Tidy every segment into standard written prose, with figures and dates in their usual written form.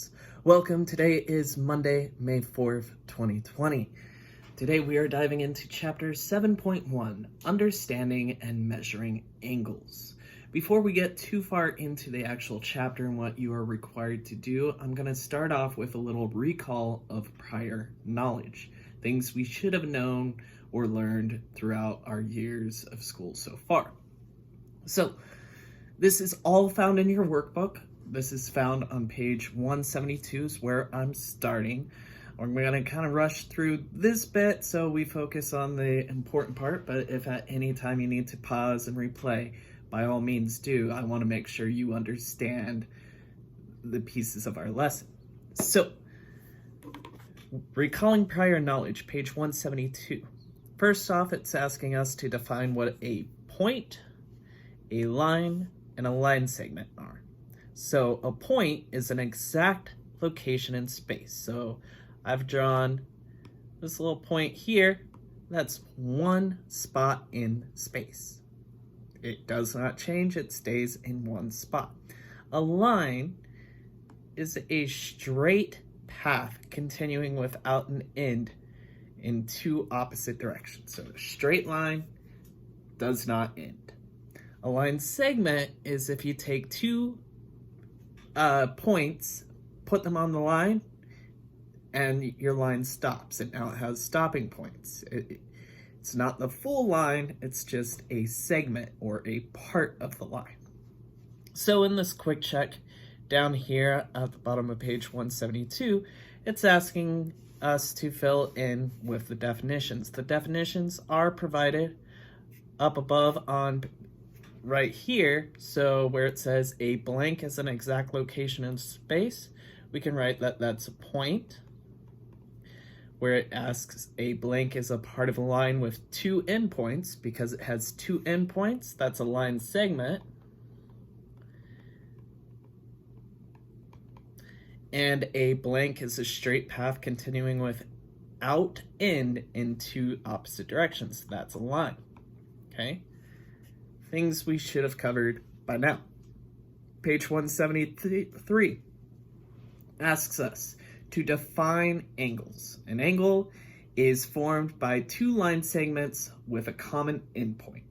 angles. Welcome. Today is Monday, May 4th, 2020. Today we are diving into chapter 7.1, Understanding and Measuring Angles. Before we get too far into the actual chapter and what you are required to do, I'm going to start off with a little recall of prior knowledge, things we should have known or learned throughout our years of school so far. So, this is all found in your workbook. This is found on page 172 is where I'm starting. We're going to kind of rush through this bit so we focus on the important part, but if at any time you need to pause and replay, by all means do. I want to make sure you understand the pieces of our lesson. So, recalling prior knowledge, page 172. First off, it's asking us to define what a point, a line, and a line segment are. So a point is an exact location in space. So I've drawn this little point here. That's one spot in space. It does not change. It stays in one spot. A line is a straight path continuing without an end in two opposite directions. So a straight line does not end. A line segment is if you take two points, put them on the line, and your line stops. And now it has stopping points. It's not the full line, it's just a segment or a part of the line. So in this quick check down here at the bottom of page 172, it's asking us to fill in with the definitions. The definitions are provided up above on right here. So where it says a blank is an exact location in space, we can write that that's a point. Where it asks a blank is a part of a line with two endpoints, because it has two endpoints, that's a line segment. And a blank is a straight path continuing without end in two opposite directions. That's a line. Okay? Things we should have covered by now. Page 173 asks us to define angles. An angle is formed by two line segments with a common endpoint.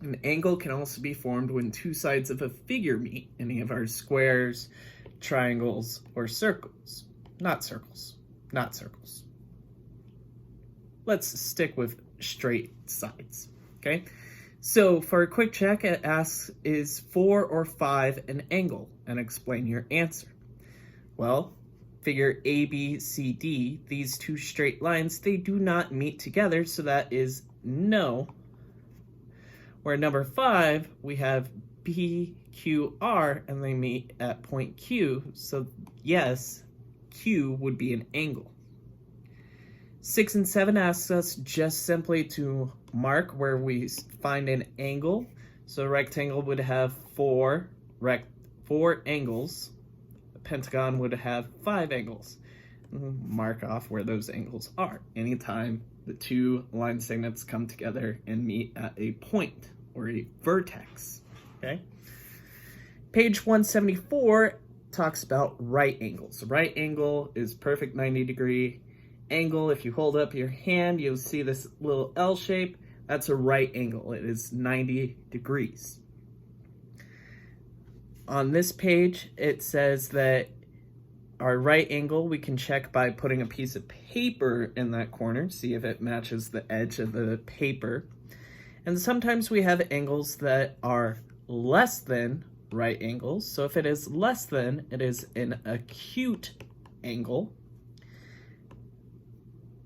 An angle can also be formed when two sides of a figure meet, any of our squares, triangles, or circles. Not circles. Not circles. Let's stick with straight sides, okay? So for a quick check, it asks, is 4 or 5 an angle? And explain your answer. Well, figure A, B, C, D, these two straight lines, they do not meet together, so that is no. Where number 5, we have B, Q, R, and they meet at point Q, so yes, Q would be an angle. 6 and 7 asks us just simply to mark where we find an angle. So a rectangle would have four angles. A pentagon would have 5 angles. Mark off where those angles are anytime the two line segments come together and meet at a point or a vertex. Okay. Page 174 talks about right angles. Right angle is perfect 90-degree angle. If you hold up your hand, you'll see this little L shape. That's a right angle. It is 90 degrees. On this page, it says that our right angle we can check by putting a piece of paper in that corner, see if it matches the edge of the paper. And sometimes we have angles that are less than right angles. So if it is less than, it is an acute angle.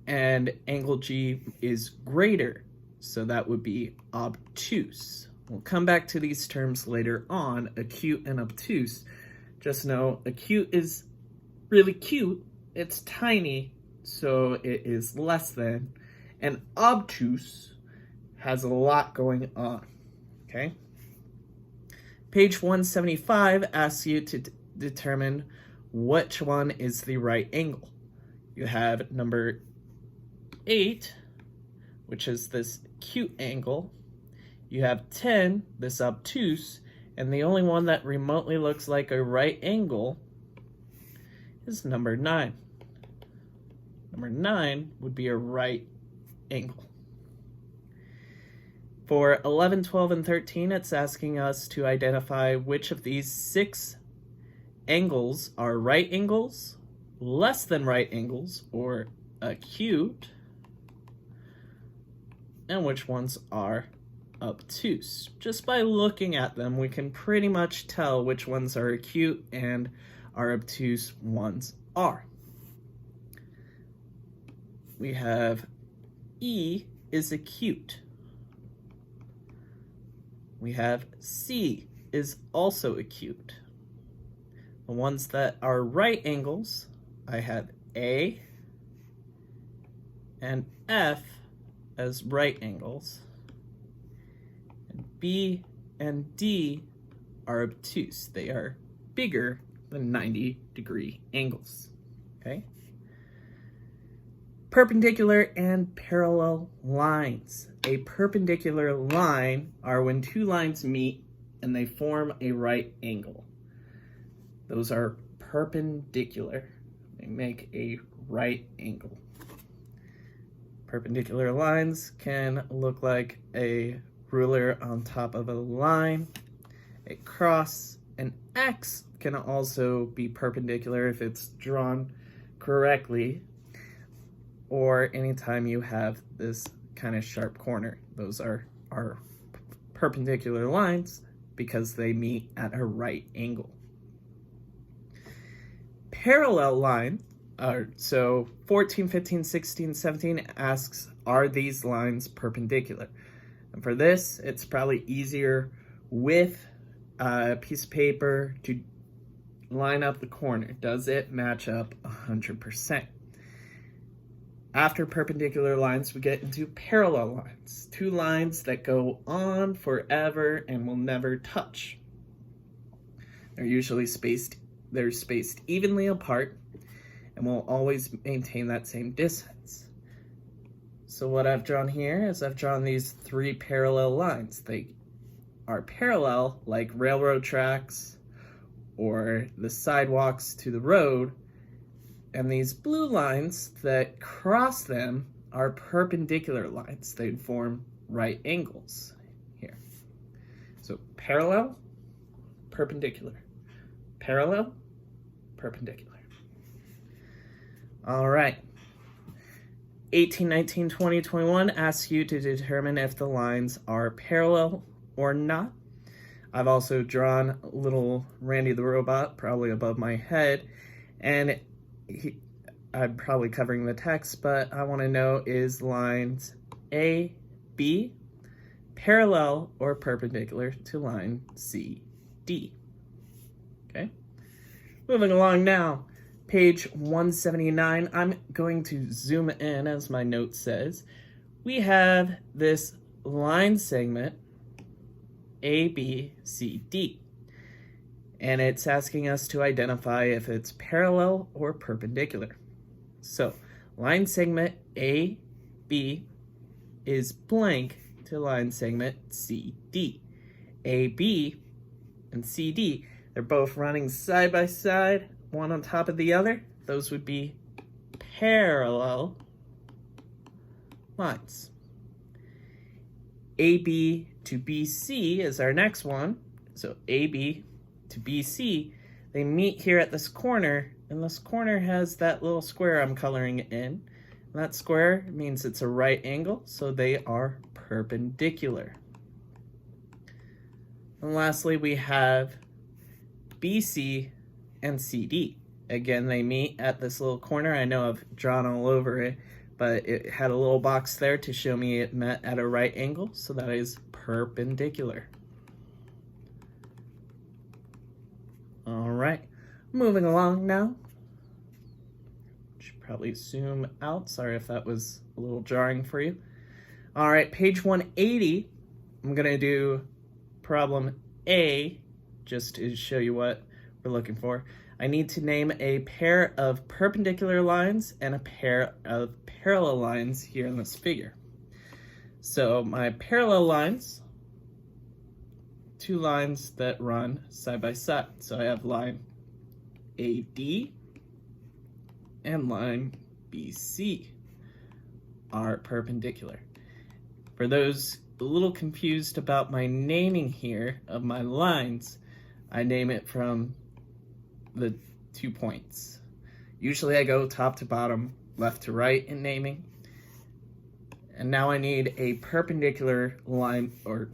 And angle G is greater, so that would be obtuse. We'll come back to these terms later on, acute and obtuse. Just know acute is really cute, it's tiny, so it is less than, and obtuse has a lot going on, okay? Page 175 asks you to determine which one is the right angle. You have number 8, which is this acute angle. You have 10, this obtuse, and the only one that remotely looks like a right angle is number 9. Number 9 would be a right angle. For 11, 12, and 13, it's asking us to identify which of these 6 angles are right angles, less than right angles, or acute, and which ones are obtuse. Just by looking at them, we can pretty much tell which ones are acute and our obtuse ones are. We have E is acute. We have C is also acute. The ones that are right angles, I have A and F as right angles. And B and D are obtuse. They are bigger than 90-degree angles. Okay? Perpendicular and parallel lines. A perpendicular line are when 2 lines meet and they form a right angle. Those are perpendicular. They make a right angle. Perpendicular lines can look like a ruler on top of a line, a cross. An X can also be perpendicular if it's drawn correctly, or anytime you have this kind of sharp corner. Those are perpendicular lines because they meet at a right angle. Parallel line, so 14, 15, 16, 17 asks, are these lines perpendicular? And for this, it's probably easier with a piece of paper to line up the corner. Does it match up 100%? After perpendicular lines, we get into parallel lines. 2 lines that go on forever and will never touch. They're usually spaced evenly apart and will always maintain that same distance. So what I've drawn here is I've drawn these 3 parallel lines. They are parallel like railroad tracks or the sidewalks to the road, and these blue lines that cross them are perpendicular lines. They'd form right angles here. So parallel, perpendicular. Parallel, perpendicular. All right. 18, 19, 20, 21 asks you to determine if the lines are parallel or not. I've also drawn little Randy the robot probably above my head, and I'm probably covering the text, but I want to know, is lines A, B parallel or perpendicular to line C, D? Okay. Moving along now, page 179. I'm going to zoom in, as my note says. We have this line segment A, B, C, D. And it's asking us to identify if it's parallel or perpendicular. So, line segment AB is blank to line segment CD. AB and CD, they're both running side by side, one on top of the other. Those would be parallel lines. AB to BC is our next one. So AB to BC, they meet here at this corner, and this corner has that little square I'm coloring in. And that square means it's a right angle, so they are perpendicular. And lastly, we have BC and CD. Again, they meet at this little corner. I know I've drawn all over it, but it had a little box there to show me it met at a right angle, so that is perpendicular. All right, moving along now. Should probably zoom out. Sorry if that was a little jarring for you. All right, page 180. I'm gonna do problem A, just to show you what we're looking for. I need to name a pair of perpendicular lines and a pair of parallel lines here in this figure. So my parallel lines, 2 lines that run side by side. So I have line AD and line BC are perpendicular. For those a little confused about my naming here of my lines, I name it from the 2 points. Usually I go top to bottom, left to right in naming. And now I need a perpendicular line, or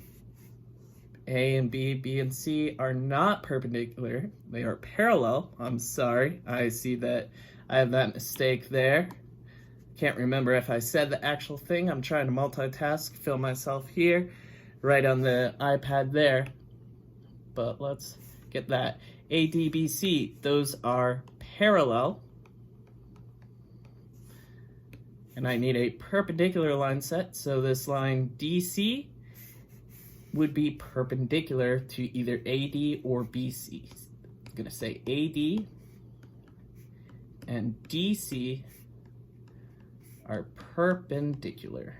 A and B, B and C are not perpendicular. They are parallel. I'm sorry. I see that I have that mistake there. Can't remember if I said the actual thing. I'm trying to multitask, film myself here, right on the iPad there. But let's get that. A, D, B, C, those are parallel. And I need a perpendicular line set, so this line DC would be perpendicular to either AD or BC. I'm gonna say AD and DC are perpendicular.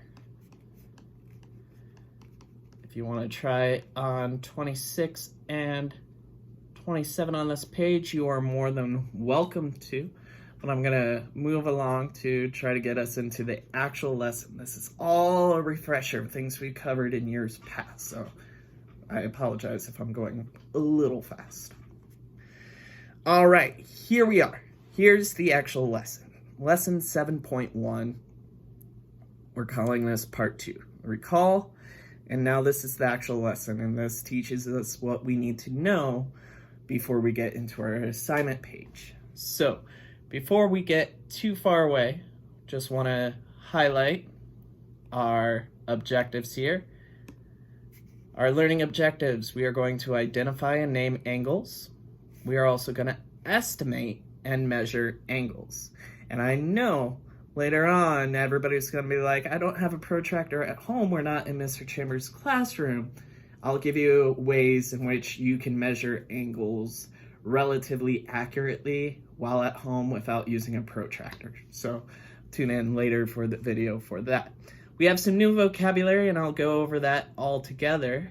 If you want to try on 26 and 27 on this page, you are more than welcome to. But I'm gonna move along to try to get us into the actual lesson. This is all a refresher of things we covered in years past, so I apologize if I'm going a little fast. All right, here we are. Here's the actual lesson. Lesson 7.1, we're calling this part 2. Recall, and now this is the actual lesson, and this teaches us what we need to know before we get into our assignment page. So, before we get too far away, just want to highlight our objectives here. Our learning objectives, we are going to identify and name angles. We are also going to estimate and measure angles. And I know later on, everybody's going to be like, I don't have a protractor at home. We're not in Mr. Chambers' classroom. I'll give you ways in which you can measure angles relatively accurately while at home without using a protractor. So tune in later for the video for that. We have some new vocabulary and I'll go over that all together.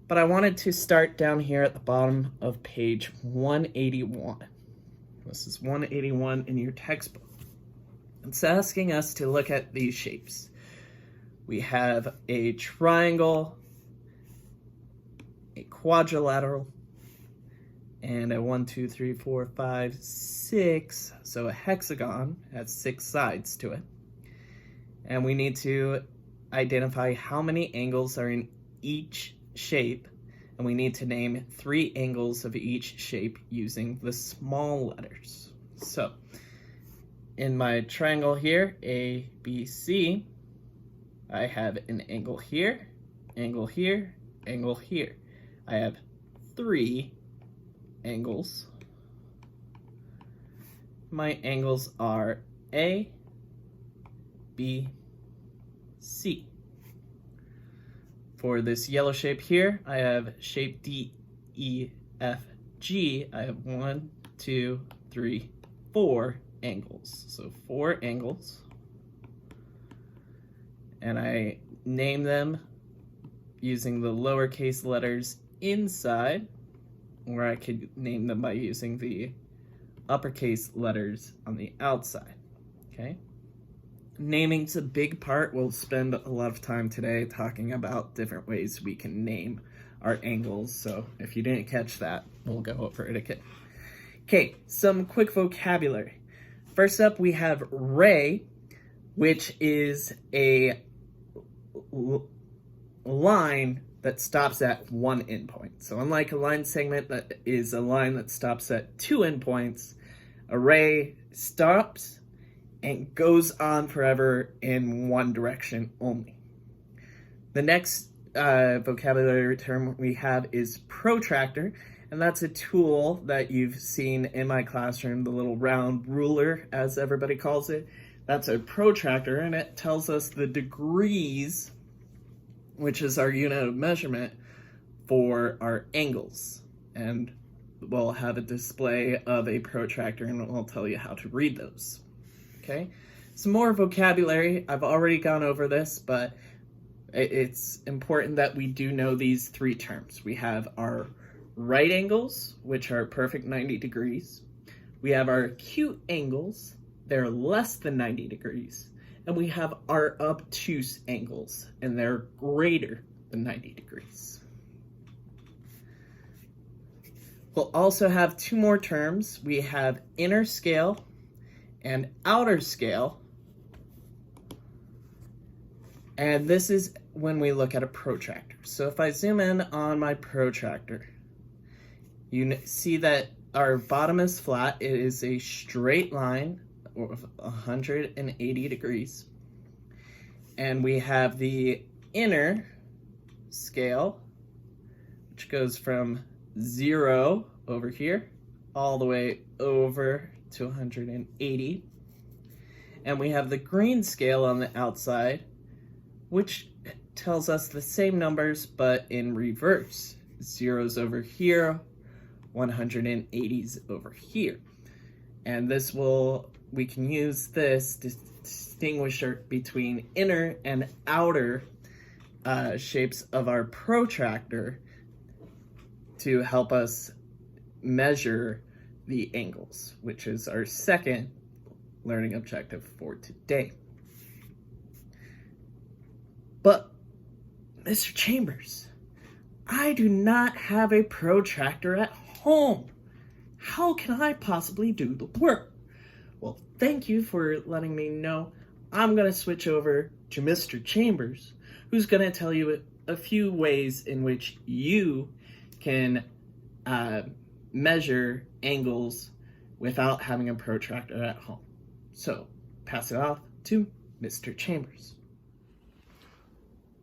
But I wanted to start down here at the bottom of page 181. This is 181 in your textbook. It's asking us to look at these shapes. We have a triangle, a quadrilateral, and a 1, 2, 3, 4, 5, 6. So a hexagon has 6 sides to it. And we need to identify how many angles are in each shape. And we need to name 3 angles of each shape using the small letters. So in my triangle here, A, B, C, I have an angle here, angle here, angle here. I have 3 angles. My angles are A, B, C. For this yellow shape here, I have shape D, E, F, G. I have 1, 2, 3, 4 angles. So 4 angles. And I name them using the lowercase letters inside, or I could name them by using the uppercase letters on the outside, okay? Naming's a big part. We'll spend a lot of time today talking about different ways we can name our angles, so if you didn't catch that, we'll go over it again. Okay, some quick vocabulary. First up, we have ray, which is a line that stops at 1 endpoint. So unlike a line segment that is a line that stops at 2 endpoints, a ray stops and goes on forever in one direction only. The next vocabulary term we have is protractor, and that's a tool that you've seen in my classroom, the little round ruler, as everybody calls it. That's a protractor, and it tells us the degrees, which is our unit of measurement for our angles. And we'll have a display of a protractor, and we'll tell you how to read those. Okay, some more vocabulary. I've already gone over this, but it's important that we do know these 3 terms. We have our right angles, which are perfect 90 degrees, We have our acute angles, they're less than 90 degrees. And we have our obtuse angles, and they're greater than 90 degrees. We'll also have two more terms. We have inner scale and outer scale. And this is when we look at a protractor. So if I zoom in on my protractor, you see that our bottom is flat. It is a straight line of 180 degrees. And we have the inner scale, which goes from 0 over here all the way over to 180. And we have the green scale on the outside, which tells us the same numbers but in reverse. 0's over here, 180's over here. And this we can use this to distinguish between inner and outer shapes of our protractor to help us measure the angles, which is our second learning objective for today. But, Mr. Chambers, I do not have a protractor at home. How can I possibly do the work? Well, thank you for letting me know. I'm going to switch over to Mr. Chambers, who's going to tell you a few ways in which you can measure angles without having a protractor at home. So, pass it off to Mr. Chambers.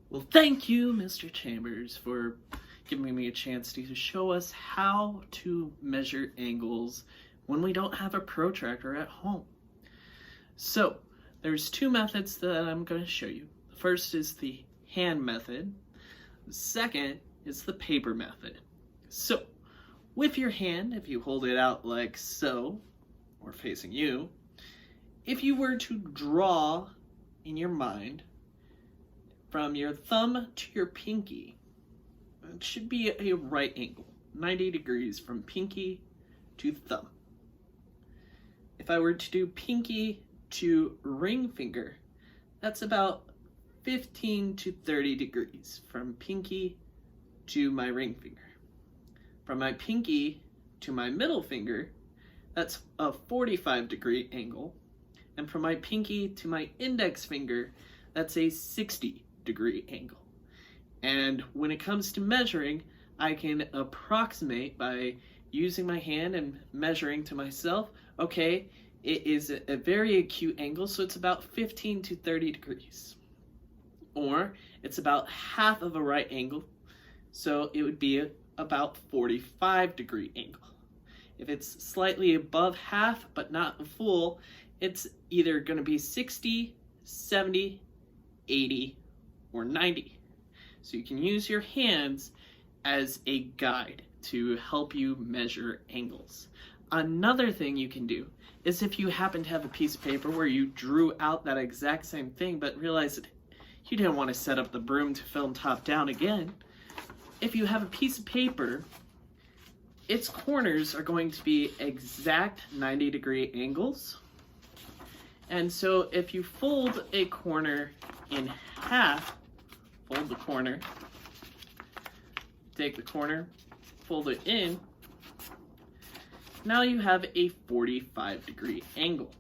Well, thank you, Mr. Chambers, for giving me a chance to show us how to measure angles when we don't have a protractor at home. So, there's two methods that I'm going to show you. The first is the hand method. The second is the paper method. So, with your hand, if you hold it out like so, or facing you, if you were to draw in your mind from your thumb to your pinky, it should be a right angle, 90 degrees from pinky to thumb. If I were to do pinky to ring finger, that's about 15 to 30 degrees from pinky to my ring finger. From my pinky to my middle finger, that's a 45-degree angle. And from my pinky to my index finger, that's a 60-degree angle. And when it comes to measuring, I can approximate by using my hand and measuring to myself, okay, it is a very acute angle, so it's about 15 to 30 degrees. Or it's about half of a right angle, so it would be about 45-degree angle. If it's slightly above half but not full, it's either going to be 60, 70, 80, or 90. So you can use your hands as a guide to help you measure angles. Another thing you can do is if you happen to have a piece of paper where you drew out that exact same thing but realized that you didn't want to set up the broom to film top down again, if you have a piece of paper, its corners are going to be exact 90-degree angles. And so if you fold a corner in half, fold the corner, take the corner, fold it in, now you have a 45-degree angle.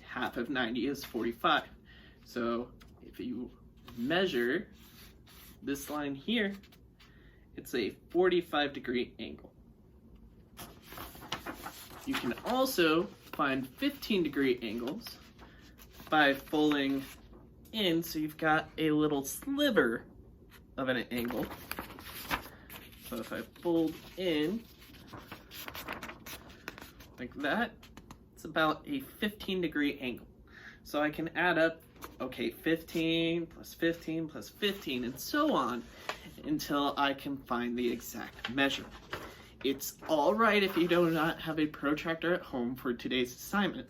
Half of 90 is 45. So if you measure this line here, it's a 45-degree angle. You can also find 15-degree angles by folding in, so you've got a little sliver of an angle. So if I fold in like that, it's about a 15-degree angle. So I can add up, okay, 15 plus 15 plus 15 and so on until I can find the exact measure. It's all right if you do not have a protractor at home for today's assignment.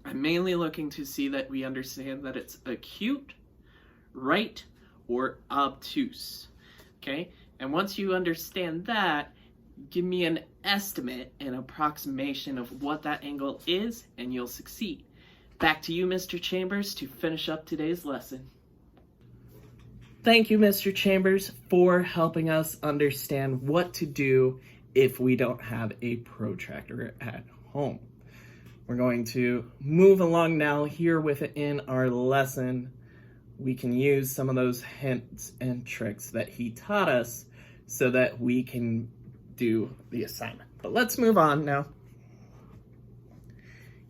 I'm mainly looking to see that we understand that it's acute, right, or obtuse, okay? And once you understand that, Give me an estimate, an approximation of what that angle is, and you'll succeed. Back to you, Mr. Chambers, to finish up today's lesson. Thank you, Mr. Chambers, for helping us understand what to do if we don't have a protractor at home. We're going to move along now here within our lesson. We can use some of those hints and tricks that he taught us so that we can do the assignment. But let's move on now.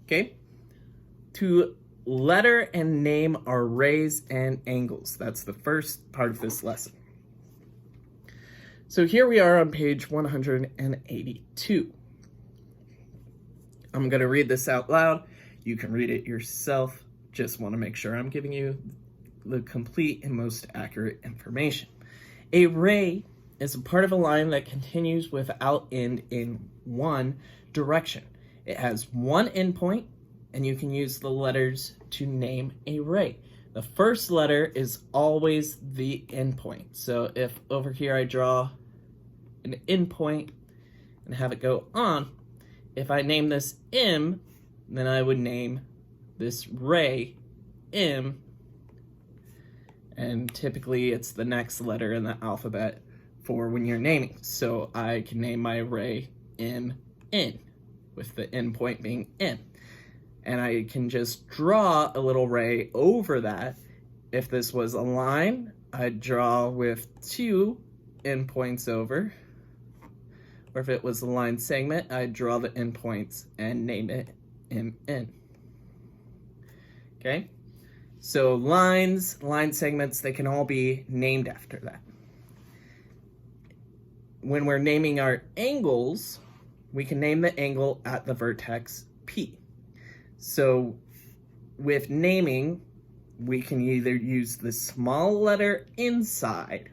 Okay, to letter and name arrays and angles. That's the first part of this lesson. So here we are on page 182. I'm going to read this out loud. You can read it yourself. Just want to make sure I'm giving you the complete and most accurate information. A ray is a part of a line that continues without end in one direction. It has one endpoint, and you can use the letters to name a ray. The first letter is always the endpoint. So if over here I draw an endpoint and have it go on, if I name this M, then I would name this ray M, and typically it's the next letter in the alphabet for when you're naming. So I can name my ray MN, with the endpoint being M. And I can just draw a little ray over that. If this was a line, I'd draw with two endpoints over. Or if it was a line segment, I'd draw the endpoints and name it MN. Okay? So lines, line segments, they can all be named after that. When we're naming our angles, we can name the angle at the vertex P. So with naming, we can either use the small letter inside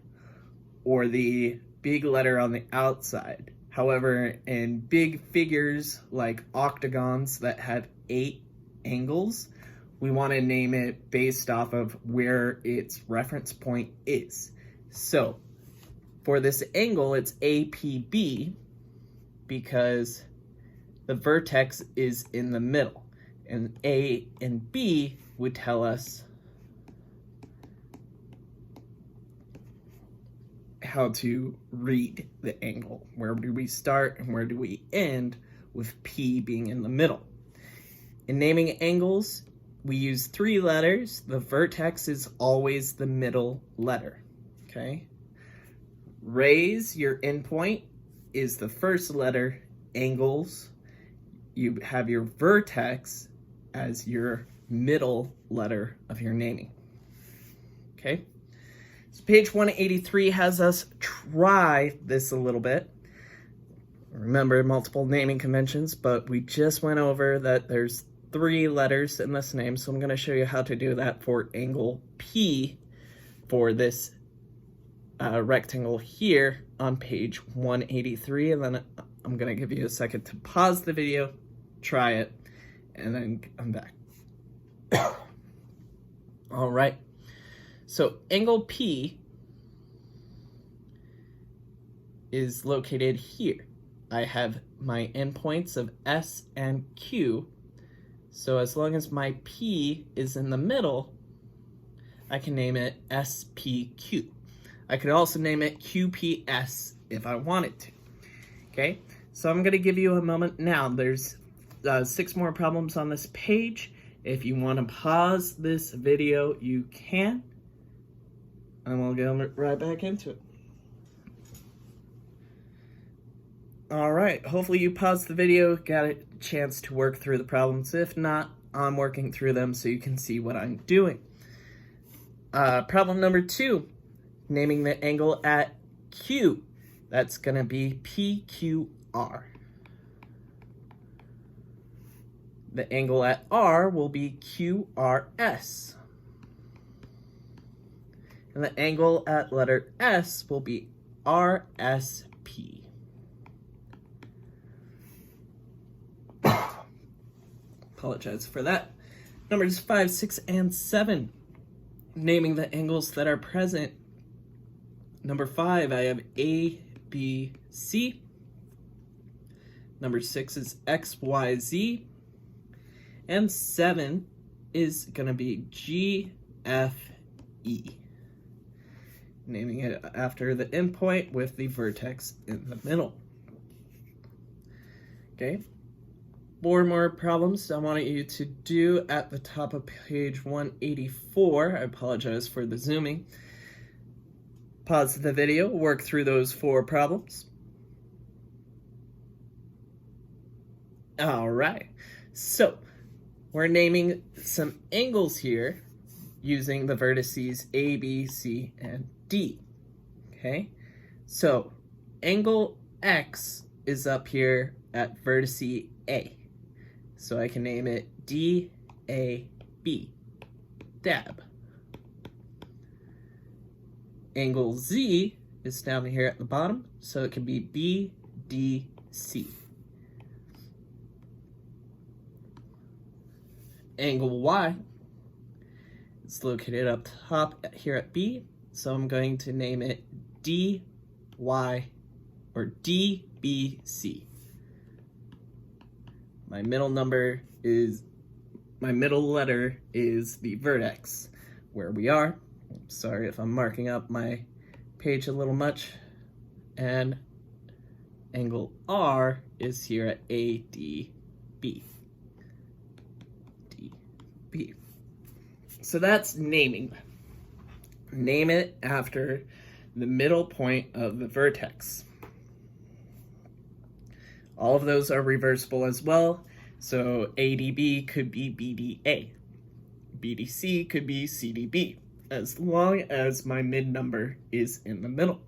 or the big letter on the outside. However, in big figures like octagons that have 8 angles, we want to name it based off of where its reference point is. So for this angle, it's APB because the vertex is in the middle. And A and B would tell us how to read the angle. Where do we start and where do we end, with P being in the middle. In naming angles, we use 3 letters. The vertex is always the middle letter, okay? Rays, your endpoint, is the first letter. Angles, you have your vertex as your middle letter of your naming. Okay? So page 183 has us try this a little bit. Remember, multiple naming conventions, but we just went over that there's 3 letters in this name, so I'm going to show you how to do that for angle P for this rectangle here on page 183, and then I'm going to give you a second to pause the video, try it, and then come back. All right, so angle P is located here. I have my endpoints of S and Q, so as long as my P is in the middle, I can name it SPQ. I could also name it QPS if I wanted to. Okay, so I'm going to give you a moment now. There's 6 more problems on this page. If you want to pause this video, you can. And we'll go right back into it. All right, hopefully you paused the video, got a chance to work through the problems. If not, I'm working through them so you can see what I'm doing. Problem number 2, naming the angle at Q. That's going to be PQR. The angle at R will be QRS. And the angle at letter S will be RSP. Apologize for that. Numbers 5, 6, and 7. Naming the angles that are present. Number 5, I have A, B, C. Number 6 is XYZ. And 7 is going to be GFE. Naming it after the endpoint with the vertex in the middle. Okay. 4 more problems I want you to do at the top of page 184. I apologize for the zooming. Pause the video, work through those 4 problems. All right, so we're naming some angles here using the vertices A, B, C, and D. Okay, so angle X is up here at vertice A. So I can name it DAB, DAB. Angle Z is down here at the bottom, so it can be BDC. Angle Y is located up top here at B, so I'm going to name it DY or DBC. My middle letter is the vertex where we are. Sorry if I'm marking up my page a little much. And angle R is here at ADB. DB. So that's naming. Name it after the middle point of the vertex. All of those are reversible as well. So ADB could be BDA. BDC could be CDB, as long as my mid number is in the middle.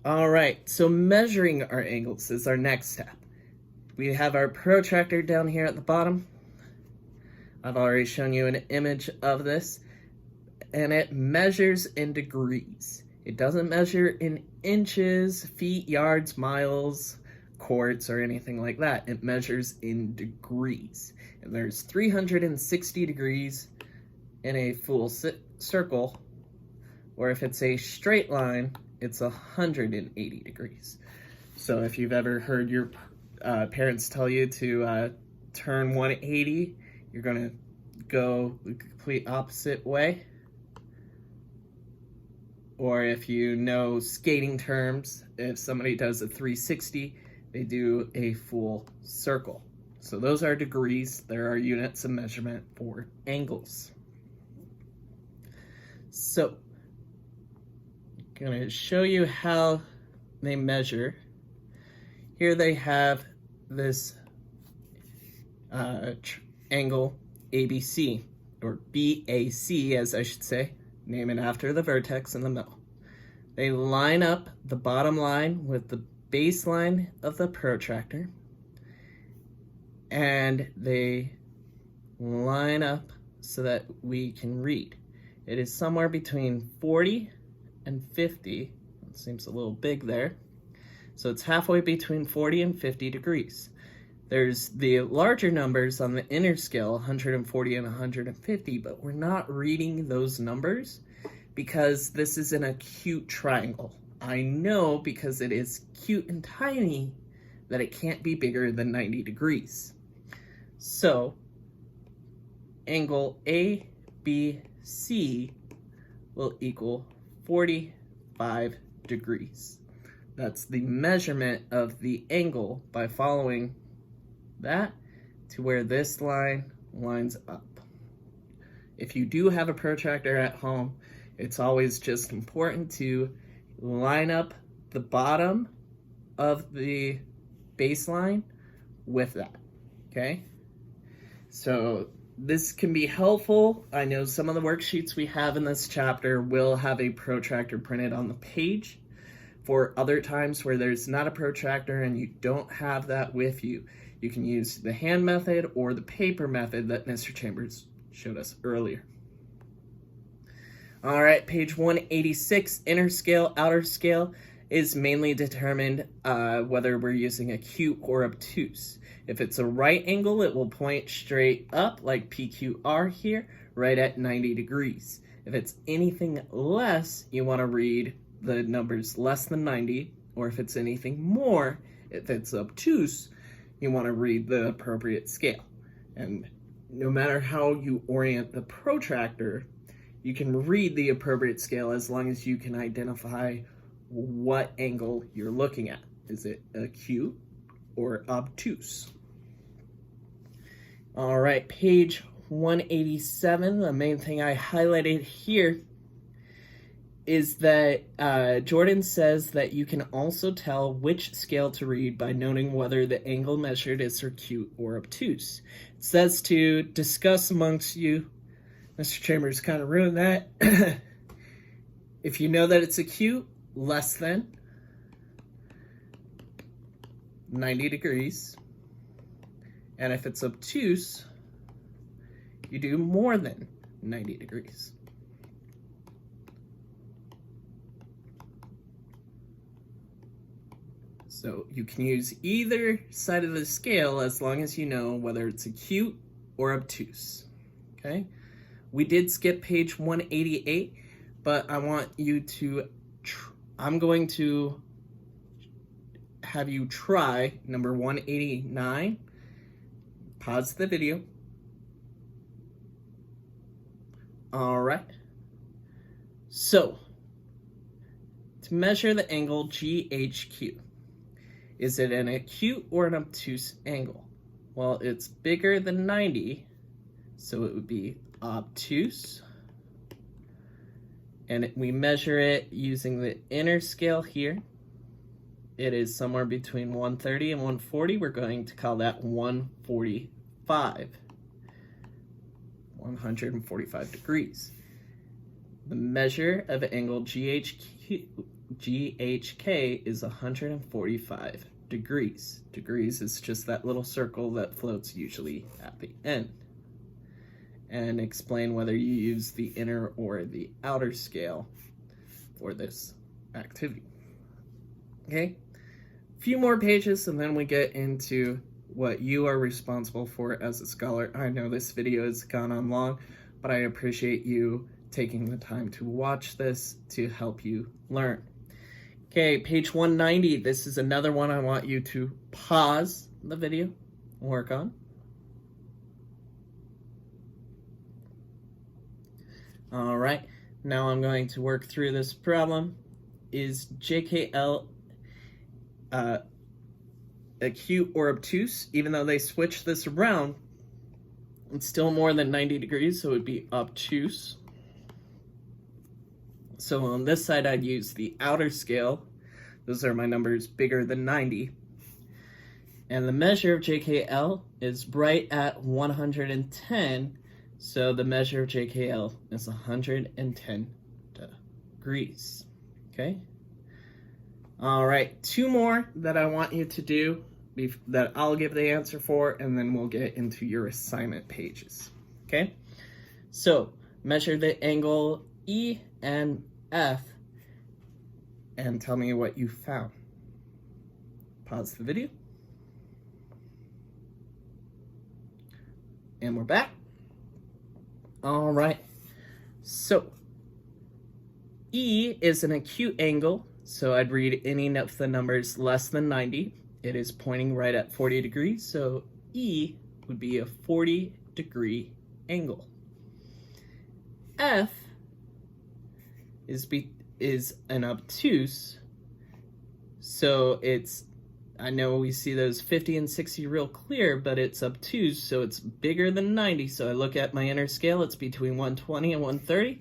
All right, so measuring our angles is our next step. We have our protractor down here at the bottom. I've already shown you an image of this, and it measures in degrees. It doesn't measure in inches, feet, yards, miles, quarts, or anything like that. It measures in degrees. And there's 360 degrees in a full circle, or if it's a straight line, it's 180 degrees. So if you've ever heard your parents tell you to turn 180, you're going to go the complete opposite way. Or if you know skating terms, if somebody does a 360, they do a full circle. So those are degrees. There are units of measurement for angles. So I'm going to show you how they measure. Here they have this angle ABC, or BAC as I should say, name it after the vertex in the middle. They line up the bottom line with the baseline of the protractor, and they line up so that we can read. It is somewhere between 40 and 50. It seems a little big there. So it's halfway between 40 and 50 degrees. There's the larger numbers on the inner scale, 140 and 150, but we're not reading those numbers because this is an acute triangle. I know because it is cute and tiny that it can't be bigger than 90 degrees. So angle ABC will equal 45 degrees. That's the measurement of the angle by following that to where this line lines up. If you do have a protractor at home, it's always just important to line up the bottom of the baseline with that, okay? So this can be helpful. I know some of the worksheets we have in this chapter will have a protractor printed on the page. For other times where there's not a protractor and you don't have that with you, you can use the hand method or the paper method that Mr. Chambers showed us earlier. All right, page 186, inner scale, outer scale is mainly determined whether we're using acute or obtuse. If it's a right angle, it will point straight up like PQR here, right at 90 degrees. If it's anything less, you want to read the numbers less than 90, or if it's anything more, If it's obtuse, you want to read the appropriate scale. And no matter how you orient the protractor, you can read the appropriate scale as long as you can identify what angle you're looking at. Is it acute or obtuse? All right, page 187, the main thing I highlighted here is that Jordan says that you can also tell which scale to read by noting whether the angle measured is acute or obtuse. It says to discuss amongst you. Mr. Chambers kind of ruined that. If you know that it's acute, less than 90 degrees. And if it's obtuse, you do more than 90 degrees. So you can use either side of the scale as long as you know whether it's acute or obtuse. Okay? We did skip page 188, but I want you to, I'm going to have you try number 189. Pause the video. All right. So, to measure the angle GHQ, is it an acute or an obtuse angle? Well, it's bigger than 90, so it would be obtuse. And we measure it using the inner scale here. It is somewhere between 130 and 140. We're going to call that 145. 145 degrees. The measure of angle GHK is 145 degrees. Degrees is just that little circle that floats usually at the end. And explain whether you use the inner or the outer scale for this activity. Okay? A few more pages and then we get into what you are responsible for as a scholar. I know this video has gone on long, but I appreciate you taking the time to watch this to help you learn. Okay, page 190. This is another one I want you to pause the video and work on. All right, now I'm going to work through this problem. Is JKL acute or obtuse? Even though they switched this around, it's still more than 90 degrees, so it would be obtuse. So on this side, I'd use the outer scale. Those are my numbers bigger than 90. And the measure of JKL is right at 110. So the measure of JKL is 110 degrees. Okay? All right, two more that I want you to do that I'll give the answer for, and then we'll get into your assignment pages. Okay? So measure the angle E and F and tell me what you found. Pause the video. And we're back. All right. So E is an acute angle, so I'd read any of the numbers less than 90. It is pointing right at 40 degrees, so E would be a 40-degree angle. F is an obtuse, so it's, I know we see those 50 and 60 real clear, but it's obtuse, so it's bigger than 90. So I look at my inner scale, it's between 120 and 130.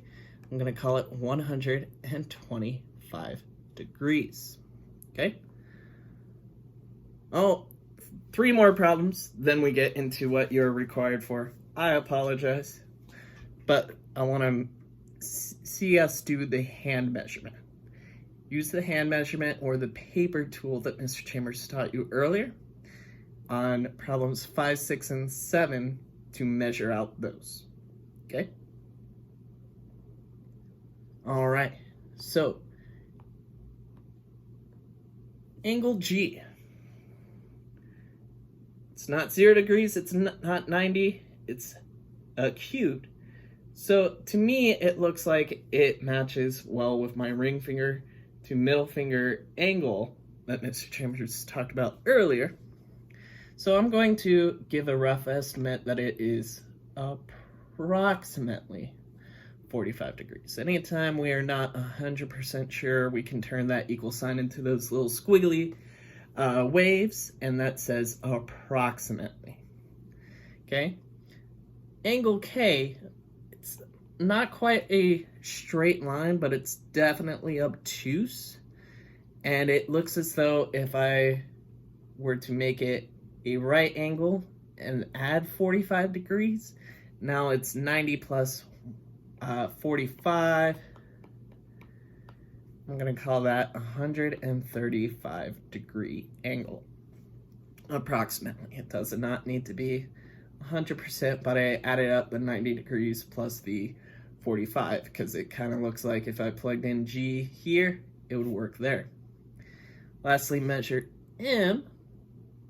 I'm going to call it 125 degrees. Okay? Oh, three more problems, then we get into what you're required for. I apologize, but I want to see us do the hand measurement. Use the hand measurement or the paper tool that Mr. Chambers taught you earlier on problems 5, 6, and 7 to measure out those. Okay? All right. So, angle G. It's not 0 degrees, it's not 90, it's acute. So to me, it looks like it matches well with my ring finger to middle finger angle that Mr. Chambers talked about earlier. So I'm going to give a rough estimate that it is approximately 45 degrees. Anytime we are not 100% sure, we can turn that equal sign into those little squiggly waves, and that says approximately. Okay? Angle K, it's not quite a straight line, but it's definitely obtuse. And it looks as though if I were to make it a right angle and add 45 degrees, now it's 90 plus 45. I'm going to call that 135 degree angle. Approximately. It does not need to be 100%, but I added up the 90 degrees plus the 45 because it kind of looks like if I plugged in G here, it would work there. Lastly, measure M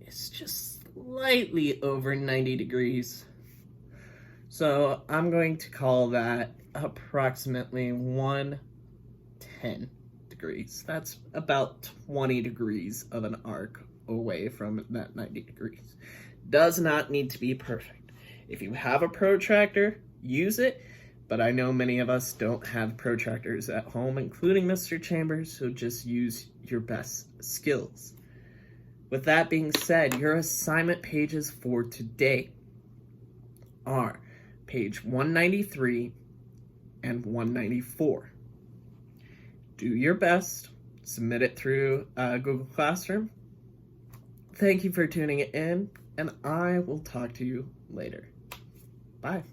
is just slightly over 90 degrees. So I'm going to call that approximately 110 degrees. That's about 20 degrees of an arc away from that 90 degrees. Does not need to be perfect. If you have a protractor, use it, but I know many of us don't have protractors at home, including Mr. Chambers, so just use your best skills. With that being said, your assignment pages for today are page 193 and 194. Do your best. Submit it through Google Classroom. Thank you for tuning in, and I will talk to you later. Bye.